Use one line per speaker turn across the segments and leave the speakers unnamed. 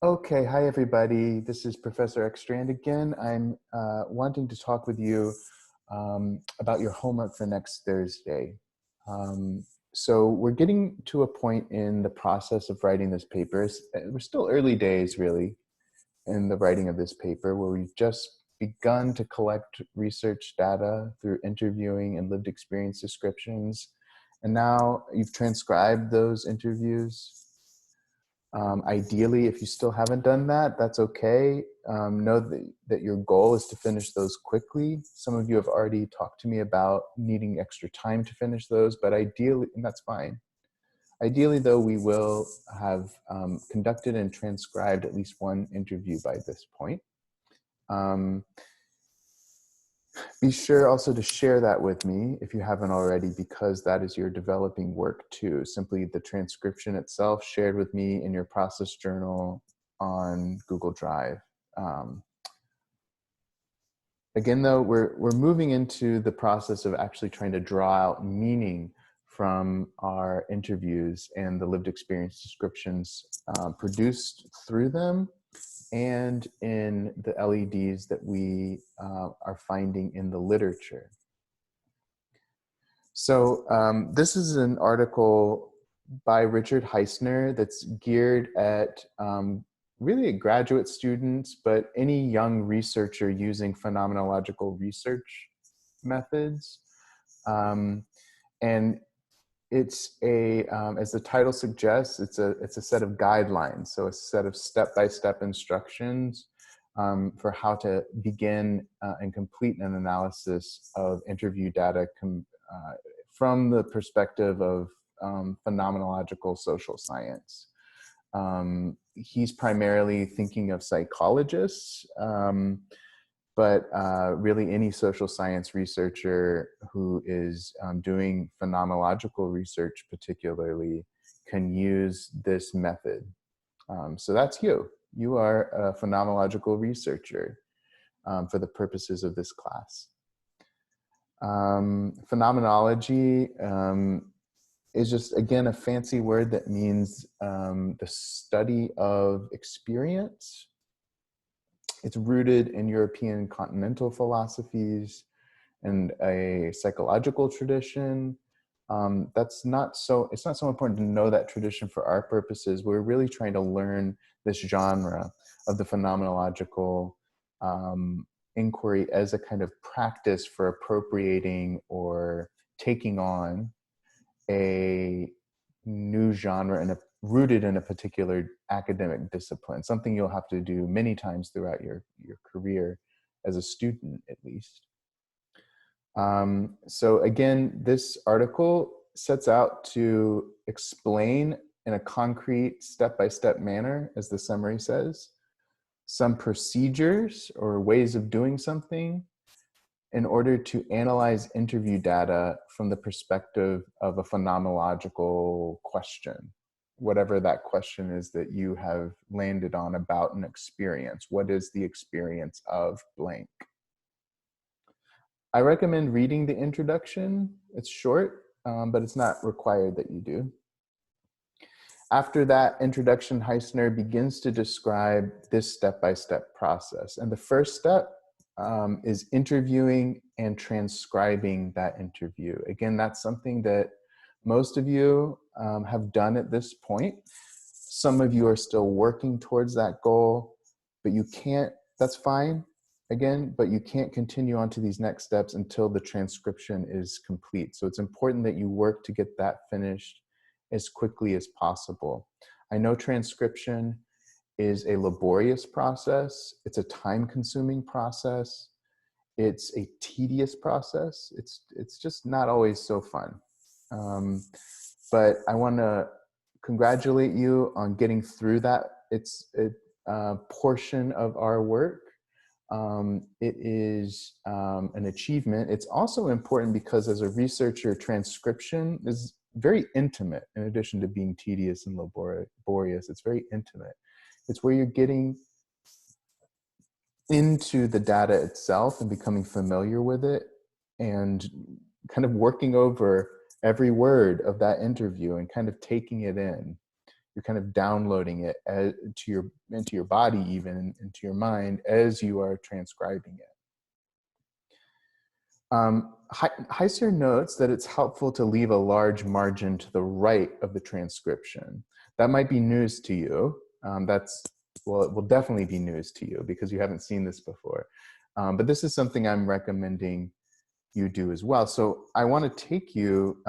Okay, hi everybody. This is Professor Ekstrand again. I'm wanting to talk with you about your homework for next Thursday. Um, so we're getting to a point in the process of writing this paper. We're still early days, really, in the writing of this paper, where we've just begun to collect research data through interviewing and lived experience descriptions. And now you've transcribed those interviews. Ideally, if you still haven't done that, that's okay. Know that your goal is to finish those quickly. Some of you have already talked to me about needing extra time to finish those, but ideally, and that's fine. Ideally, though, we will have conducted and transcribed at least one interview by this point. Be sure also to share that with me if you haven't already, because that is your developing work too. Simply the transcription itself shared with me in your process journal on Google Drive. Again, though, we're moving into the process of actually trying to draw out meaning from our interviews and the lived experience descriptions produced through them, and in the LEDs that we are finding in the literature. So this is an article by Richard Hycner that's geared at really at graduate students, but any young researcher using phenomenological research methods. And it's as the title suggests, it's a set of guidelines. So a set of step-by-step instructions for how to begin and complete an analysis of interview data from the perspective of phenomenological social science. He's primarily thinking of psychologists, but really any social science researcher who is doing phenomenological research particularly can use this method. So that's you. You are a phenomenological researcher for the purposes of this class. Phenomenology is just, again, a fancy word that means the study of experience. It's rooted in European continental philosophies and a psychological tradition. It's not so important to know that tradition for our purposes. We're really trying to learn this genre of the phenomenological inquiry as a kind of practice for appropriating or taking on a new genre and rooted in a particular academic discipline, something you'll have to do many times throughout your career as a student, at least. So again, this article sets out to explain in a concrete step-by-step manner, as the summary says, some procedures or ways of doing something in order to analyze interview data from the perspective of a phenomenological question, whatever that question is that you have landed on about an experience. What is the experience of blank? I recommend reading the introduction. It's short, but it's not required that you do. After that introduction, Hycner begins to describe this step-by-step process. And the first step is interviewing and transcribing that interview. Again, that's something that most of you have done at this point. Some of you are still working towards that goal, but you can't, that's fine, again, but you can't continue on to these next steps until the transcription is complete. So it's important that you work to get that finished as quickly as possible. I know transcription is a laborious process. It's a time-consuming process. It's a tedious process. It's just not always so fun. But I want to congratulate you on getting through that. It's a portion of our work. It is an achievement. It's also important because as a researcher, transcription is very intimate. In addition to being tedious and laborious, it's very intimate. It's where you're getting into the data itself and becoming familiar with it and kind of working over every word of that interview and kind of taking it in. you're kind of downloading it into your body, even into your mind, as you are transcribing it. Hycner notes that it's helpful to leave a large margin to the right of the transcription. That might be news to you. Well, it will definitely be news to you because you haven't seen this before. But this is something I'm recommending you do as well. So I want to take you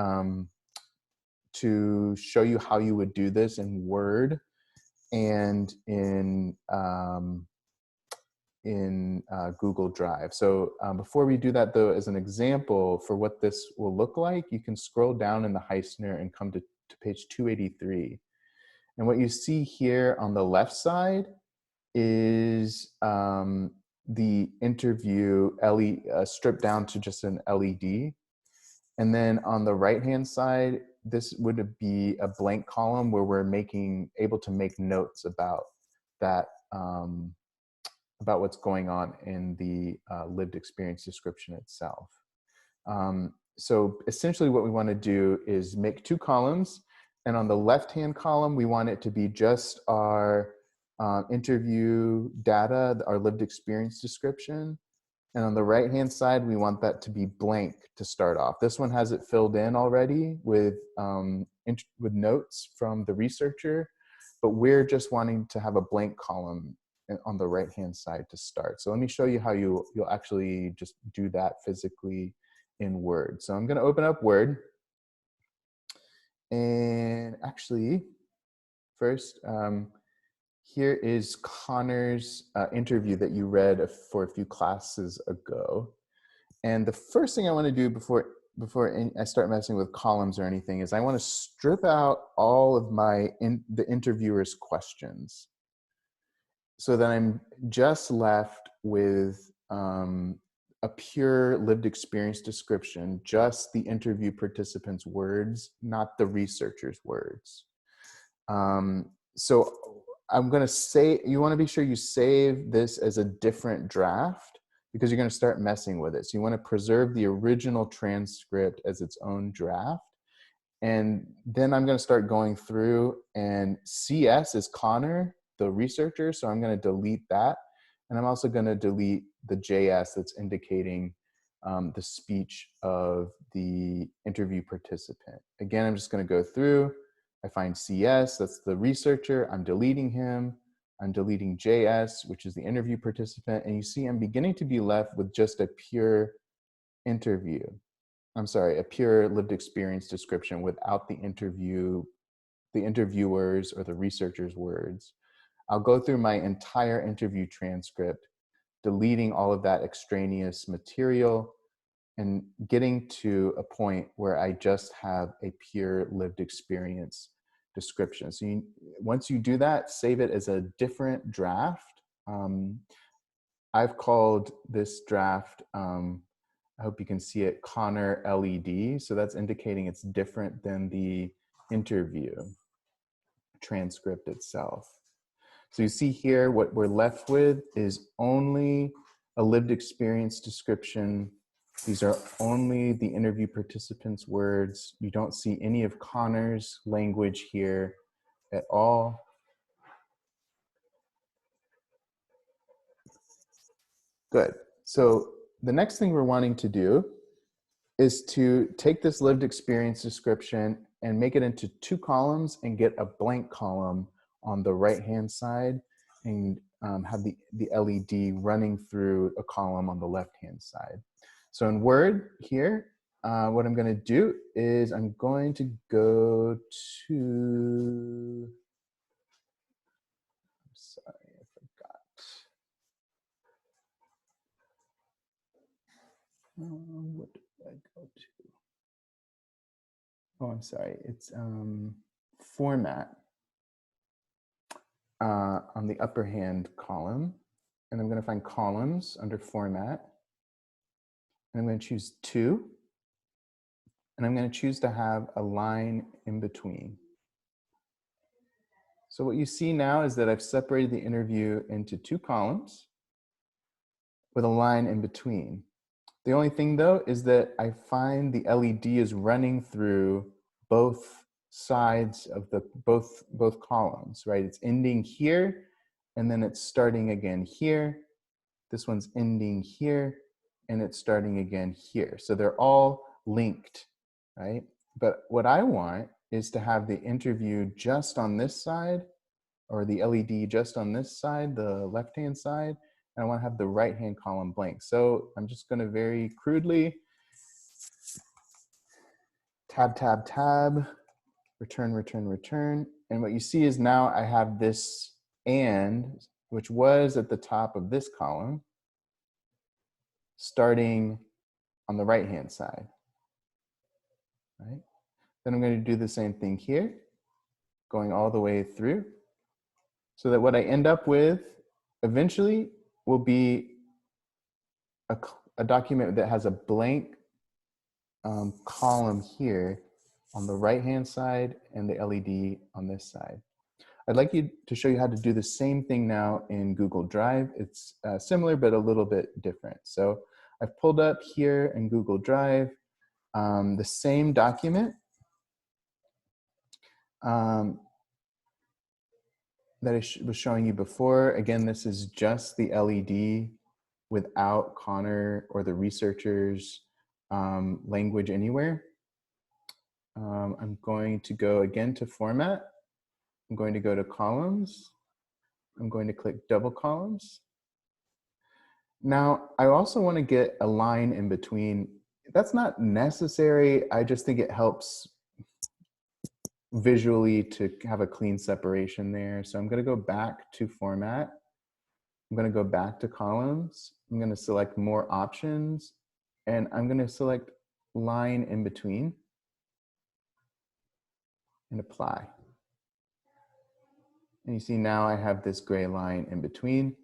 to show you how you would do this in Word and in Google Drive. So before we do that though, as an example for what this will look like, you can scroll down in the Hycner and come to page 283. And what you see here on the left side is the interview stripped down to just an LED. And then on the right-hand side, this would be a blank column where we're able to make notes about that, about what's going on in the lived experience description itself. So essentially what we want to do is make two columns, and on the left-hand column, we want it to be just our interview data, our lived experience description. And on the right-hand side, we want that to be blank to start off. This one has it filled in already with notes from the researcher, but we're just wanting to have a blank column on the right-hand side to start. So let me show you how you'll actually just do that physically in Word. So I'm going to open up Word. And actually, first, here is Connor's interview that you read for a few classes ago. And the first thing I want to do before I start messing with columns or anything is I want to strip out all of the interviewer's questions, so that I'm just left with a pure lived experience description, just the interview participant's words, not the researcher's words. So I'm going to say, you want to be sure you save this as a different draft because you're going to start messing with it. So you want to preserve the original transcript as its own draft. And then I'm going to start going through, and CS is Connor, the researcher. So I'm going to delete that. And I'm also going to delete the JS that's indicating the speech of the interview participant. Again, I'm just going to go through. I find CS, that's the researcher. I'm deleting him. I'm deleting JS, which is the interview participant. And you see I'm beginning to be left with just a pure interview. I'm sorry, a pure lived experience description without the interviewer's or the researcher's words. I'll go through my entire interview transcript, deleting all of that extraneous material and getting to a point where I just have a pure lived experience description. So once you do that, save it as a different draft. I've called this draft, I hope you can see it, Connor LED. So that's indicating it's different than the interview transcript itself. So you see here, what we're left with is only a lived experience description. These are only the interview participants' words. You don't see any of Connor's language here at all. Good. So the next thing we're wanting to do is to take this lived experience description and make it into two columns and get a blank column on the right-hand side and have the LED running through a column on the left-hand side. So in Word here, what I'm going to do is I'm going to go to, I'm sorry, I forgot. What did I go to? Oh, I'm sorry. It's format on the upper hand column. And I'm going to find columns under format. And I'm going to choose 2. And I'm going to choose to have a line in between. So what you see now is that I've separated the interview into 2 columns with a line in between. The only thing though is that I find the LED is running through both sides of the both columns, right? It's ending here, and then it's starting again here. This one's ending here, and it's starting again here. So they're all linked, right? But what I want is to have the interview just on this side, or the LED just on this side, the left-hand side, and I want to have the right-hand column blank. So I'm just going to very crudely tab, tab, tab, return, return, return. And what you see is now I have this and, which was at the top of this column, starting on the right-hand side, right? Then I'm going to do the same thing here, going all the way through, so that what I end up with eventually will be a document that has a blank column here on the right-hand side and the LED on this side. I'd like to show you how to do the same thing now in Google Drive. It's similar, but a little bit different. So I've pulled up here in Google Drive the same document that I was showing you before. Again, this is just the LED without Connor or the researchers' language anywhere. I'm going to go again to format. I'm going to go to columns. I'm going to click double columns. Now, I also want to get a line in between. That's not necessary. I just think it helps visually to have a clean separation there. So I'm going to go back to format. I'm going to go back to columns. I'm going to select more options, and I'm going to select line in between and apply. And you see now I have this gray line in between.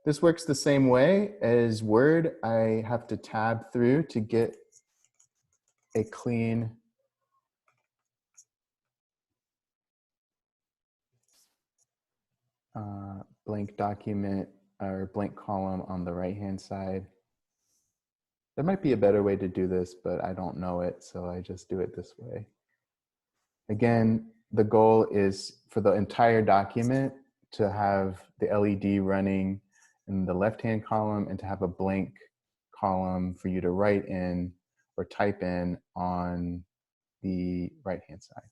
This works the same way as Word. I have to tab through to get a clean blank document or blank column on the right-hand side. There might be a better way to do this, but I don't know it, so I just do it this way. Again, the goal is for the entire document to have the LED running in the left-hand column and to have a blank column for you to write in or type in on the right-hand side.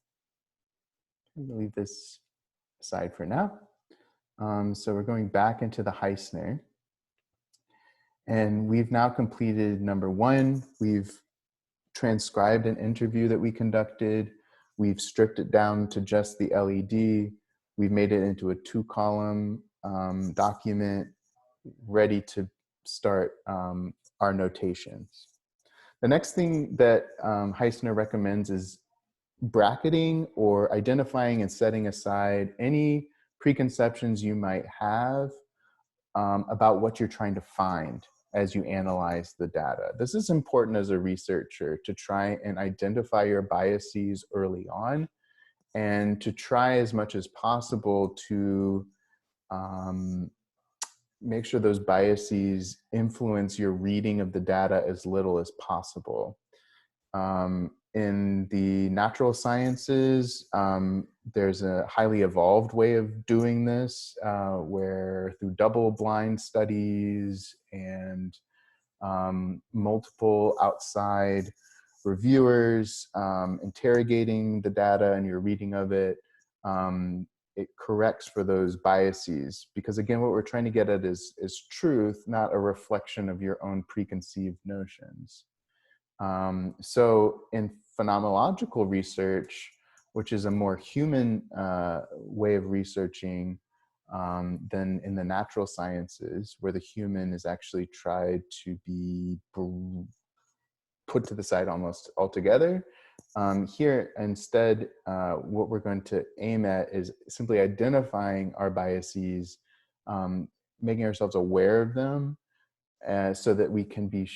I'm gonna leave this aside for now. So we're going back into the Hycner. And we've now completed number one. We've transcribed an interview that we conducted. We've stripped it down to just the LED. We've made it into a 2-column document ready to start our notations. The next thing that Hycner recommends is bracketing or identifying and setting aside any preconceptions you might have about what you're trying to find as you analyze the data. This is important as a researcher to try and identify your biases early on and to try as much as possible to make sure those biases influence your reading of the data as little as possible. In the natural sciences, there's a highly evolved way of doing this where through double-blind studies and multiple outside reviewers interrogating the data and your reading of it, it corrects for those biases. Because again, what we're trying to get at is truth, not a reflection of your own preconceived notions. So in phenomenological research, which is a more human way of researching than in the natural sciences, where the human is actually tried to be put to the side almost altogether. Here, instead, what we're going to aim at is simply identifying our biases, making ourselves aware of them, so that we can be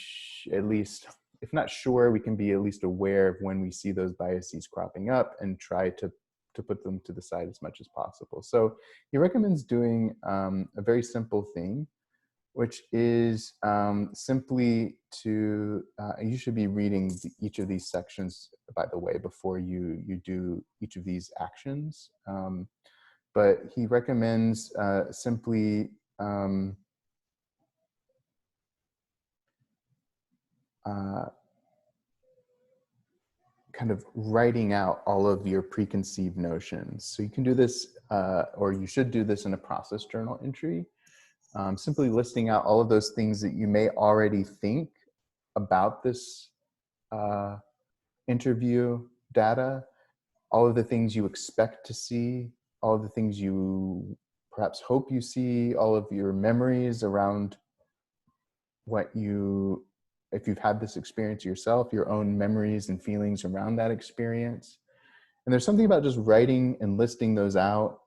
at least, if not sure, we can be at least aware of when we see those biases cropping up and try to put them to the side as much as possible. So he recommends doing a very simple thing. which is simply to, you should be reading each of these sections, by the way, before you do each of these actions. But he recommends simply kind of writing out all of your preconceived notions. So you can do this, or you should do this in a process journal entry. Simply listing out all of those things that you may already think about this interview data, all of the things you expect to see, all of the things you perhaps hope you see, all of your memories around what you, if you've had this experience yourself, your own memories and feelings around that experience. And there's something about just writing and listing those out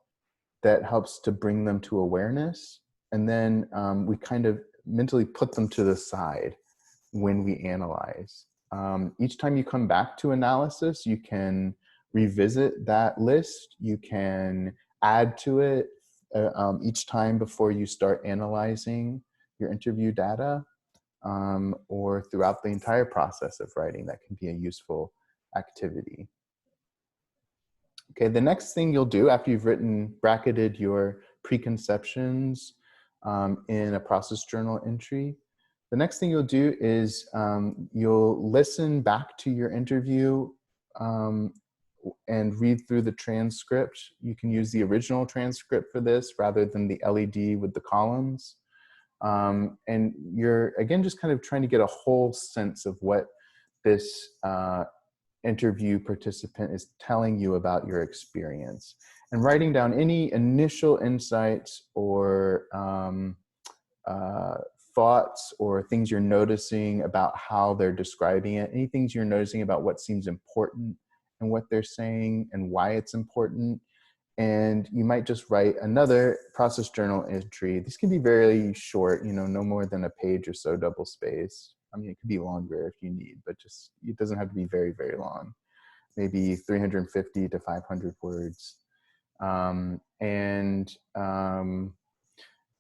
that helps to bring them to awareness. And then we kind of mentally put them to the side when we analyze. Each time you come back to analysis, you can revisit that list. You can add to it each time before you start analyzing your interview data, or throughout the entire process of writing. That can be a useful activity. Okay, the next thing you'll do after you've bracketed your preconceptions in a process journal entry, the next thing you'll do is you'll listen back to your interview and read through the transcript. You can use the original transcript for this rather than the LED with the columns. And you're, again, just kind of trying to get a whole sense of what this interview participant is telling you about your experience, and writing down any initial insights or thoughts or things you're noticing about how they're describing it, any things you're noticing about what seems important and what they're saying and why it's important. And you might just write another process journal entry. This can be very short, you know, no more than a page or so, double spaced. I mean, it could be longer if you need, but just, it doesn't have to be very, very long. Maybe 350 to 500 words.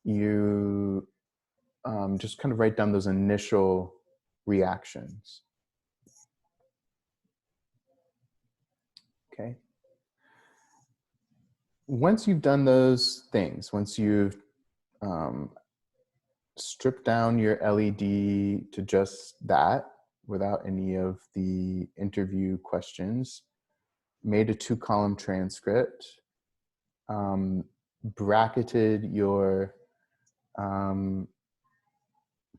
You just kind of write down those initial reactions. Okay. Once you've done those things, once you've stripped down your LED to just that without any of the interview questions, made a 2-column transcript, bracketed your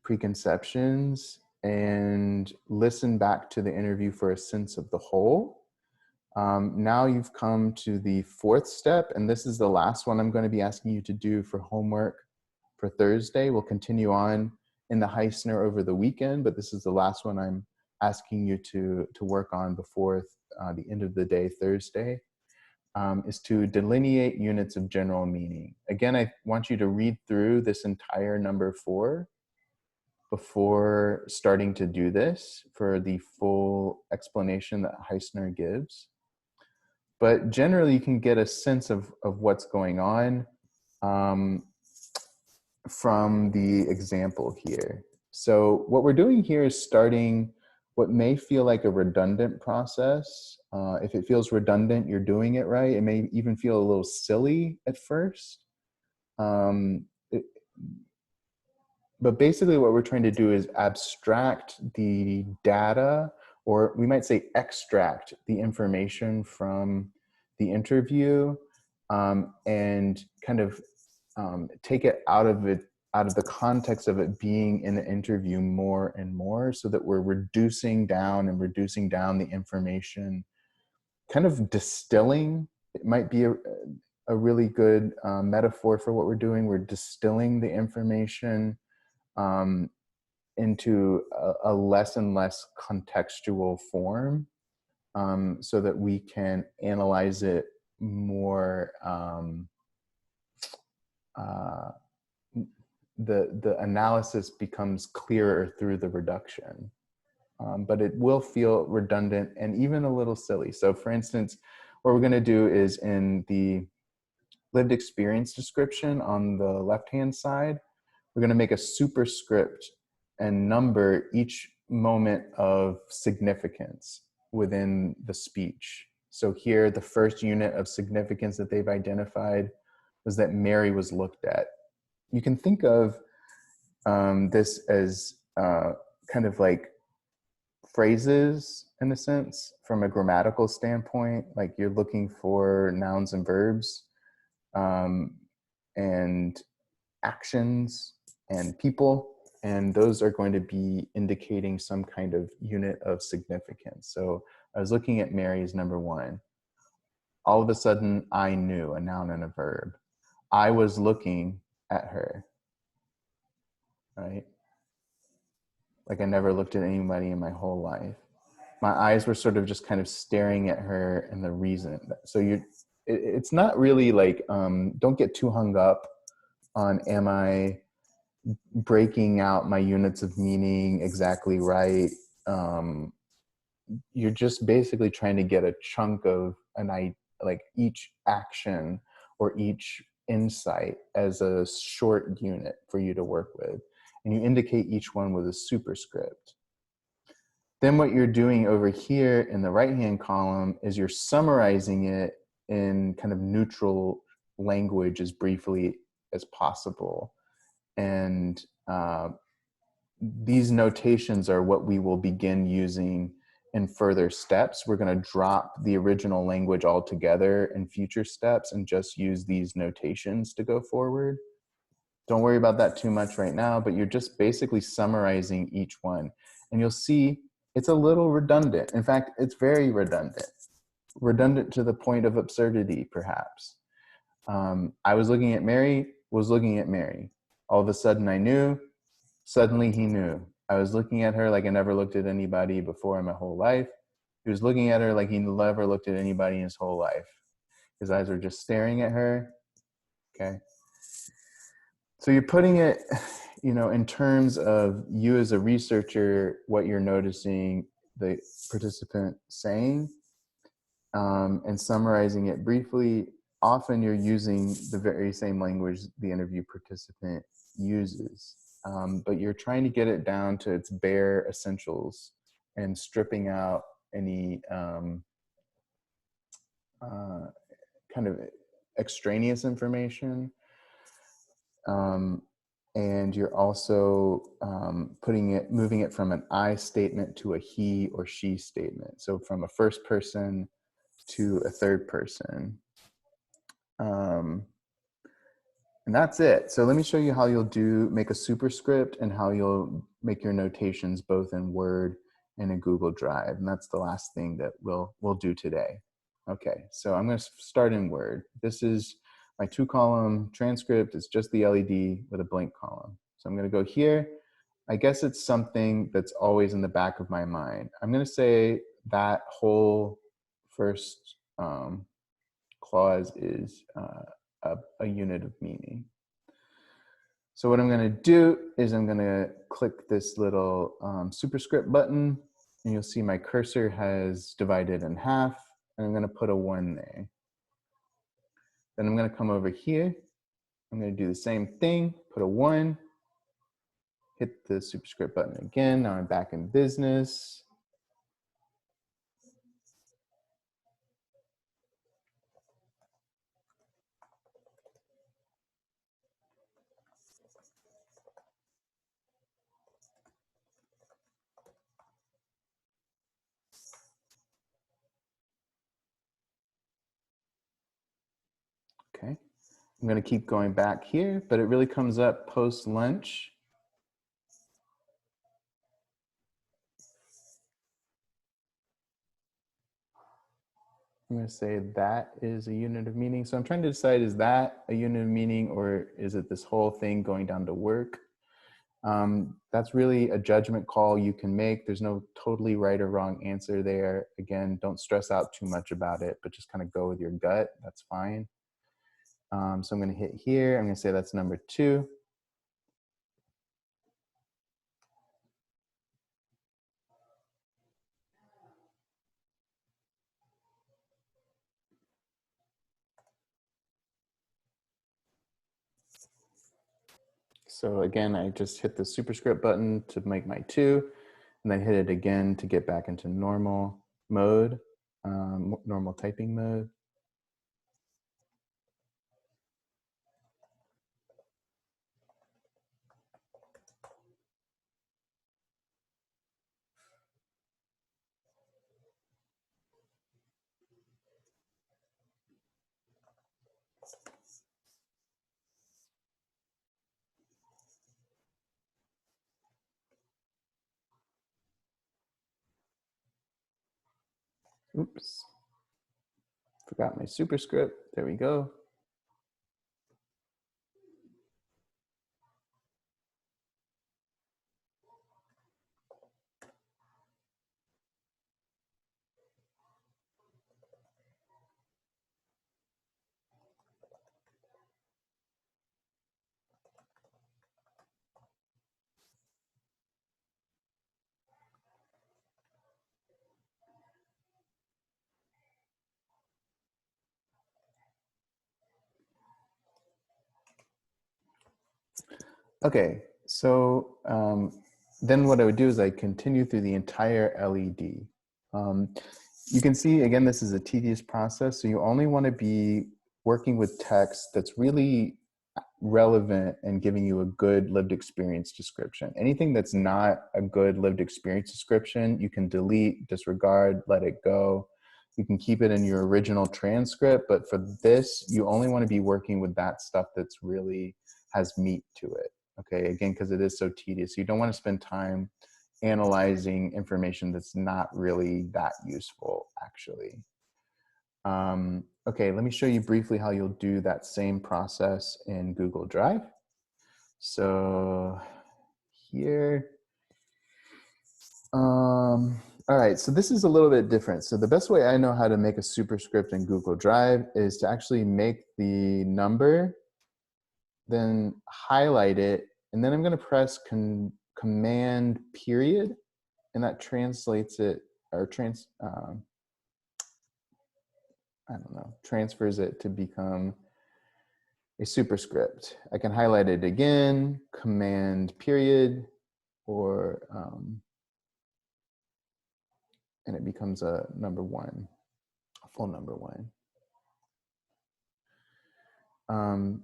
preconceptions, and listened back to the interview for a sense of the whole. Now you've come to the 4th step, and this is the last one I'm going to be asking you to do for homework for Thursday. We'll continue on in the Hycner over the weekend, but this is the last one I'm asking you to work on before the end of the day, Thursday, is to delineate units of general meaning. Again, I want you to read through this entire number 4 before starting to do this for the full explanation that Hycner gives. But generally, you can get a sense of what's going on from the example here. So what we're doing here is starting what may feel like a redundant process. If it feels redundant, you're doing it right. It may even feel a little silly at first. But basically what we're trying to do is abstract the data, or we might say extract the information from the interview, and kind of take it out of the context of it being in the interview more and more, so that we're reducing down the information, kind of distilling. It might be a really good metaphor for what we're doing. We're distilling the information into a less and less contextual form, so that we can analyze it more. The analysis becomes clearer through the reduction, but it will feel redundant and even a little silly. So for instance, what we're going to do is in the lived experience description on the left-hand side, we're going to make a superscript and number each moment of significance within the speech. So here, the first unit of significance that they've identified was that Mary was looked at. You can think of this as kind of like phrases in a sense from a grammatical standpoint, like you're looking for nouns and verbs and actions and people, and those are going to be indicating some kind of unit of significance. So I was looking at Mary as number one. All of a sudden, I knew, a noun and a verb. I was looking at her, right? Like I never looked at anybody in my whole life. My eyes were sort of just kind of staring at her, and the reason. So it's not really like, don't get too hung up on, am I breaking out my units of meaning exactly right? You're just basically trying to get a chunk of like each action or each insight as a short unit for you to work with. And you indicate each one with a superscript. Then what you're doing over here in the right-hand column is you're summarizing it in kind of neutral language as briefly as possible. And these notations are what we will begin using in further steps. We're going to drop the original language altogether in future steps and just use these notations to go forward. Don't worry about that too much right now, but you're just basically summarizing each one. And you'll see it's a little redundant. In fact, it's very redundant. Redundant to the point of absurdity, perhaps. I was looking at Mary, was looking at Mary. All of a sudden I knew, suddenly he knew. I was looking at her like I never looked at anybody before in my whole life. He was looking at her like he never looked at anybody in his whole life. His eyes were just staring at her. Okay. So you're putting it, in terms of you as a researcher, what you're noticing the participant saying, and summarizing it briefly. Often you're using the very same language the interview participant uses, but you're trying to get it down to its bare essentials and stripping out any kind of extraneous information. And you're also moving it from an I statement to a he or she statement. So from a first person to a third person. And that's it. So let me show you how you'll make a superscript and how you'll make your notations both in Word and in Google Drive. And that's the last thing that we'll do today. Okay, so I'm going to start in Word. This is my 2-column transcript. It's just the LED with a blank column. So I'm going to go here. I guess it's something that's always in the back of my mind. I'm going to say that whole first clause is a unit of meaning. So what I'm going to do is I'm going to click this little superscript button, and you'll see my cursor has divided in half, and I'm going to put a 1 there. Then I'm going to come over here. I'm going to do the same thing, put a 1, hit the superscript button again. Now I'm back in business. Okay, I'm going to keep going back here, but it really comes up post-lunch. I'm going to say that is a unit of meaning. So I'm trying to decide, is that a unit of meaning, or is it this whole thing going down to work? That's really a judgment call you can make. There's no totally right or wrong answer there. Again, don't stress out too much about it, but just kind of go with your gut. That's fine. So I'm going to hit here. I'm going to say that's number 2. So again, I just hit the superscript button to make my 2, and then hit it again to get back into normal mode, normal typing mode. Oops, forgot my superscript. There we go. Okay, so then what I would do is I continue through the entire LED. You can see, again, this is a tedious process, so you only want to be working with text that's really relevant and giving you a good lived experience description. Anything that's not a good lived experience description, you can delete, disregard, let it go. You can keep it in your original transcript, but for this, you only want to be working with that stuff that's really has meat to it. Okay, again, because it is so tedious. You don't want to spend time analyzing information that's not really that useful, actually. Okay, let me show you briefly how you'll do that same process in Google Drive. So here, all right, so this is a little bit different. So the best way I know how to make a superscript in Google Drive is to actually make the number, then highlight it, and then I'm gonna press Command period, and that translates it, or I don't know, transfers it to become a superscript. I can highlight it again, Command period, or and it becomes a number 1, a full number 1.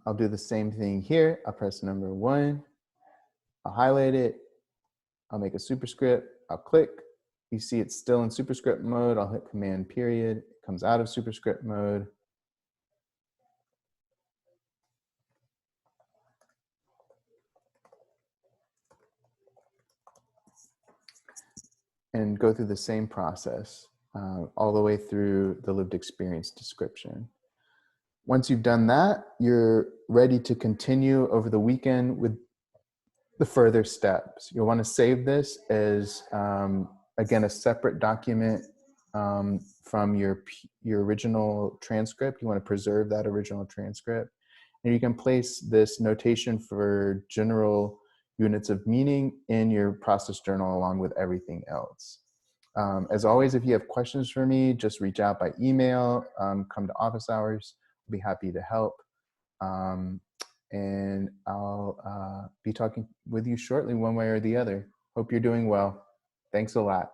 I'll do the same thing here. I'll press number 1, I'll highlight it, I'll make a superscript, I'll click. You see it's still in superscript mode. I'll hit Command period, it comes out of superscript mode. And go through the same process all the way through the lived experience description. Once you've done that, you're ready to continue over the weekend with the further steps. You'll want to save this as, again, a separate document from your original transcript. You want to preserve that original transcript. And you can place this notation for general units of meaning in your process journal along with everything else. As always, if you have questions for me, just reach out by email, come to office hours. I'll be happy to help. And I'll be talking with you shortly one way or the other. Hope you're doing well. Thanks a lot.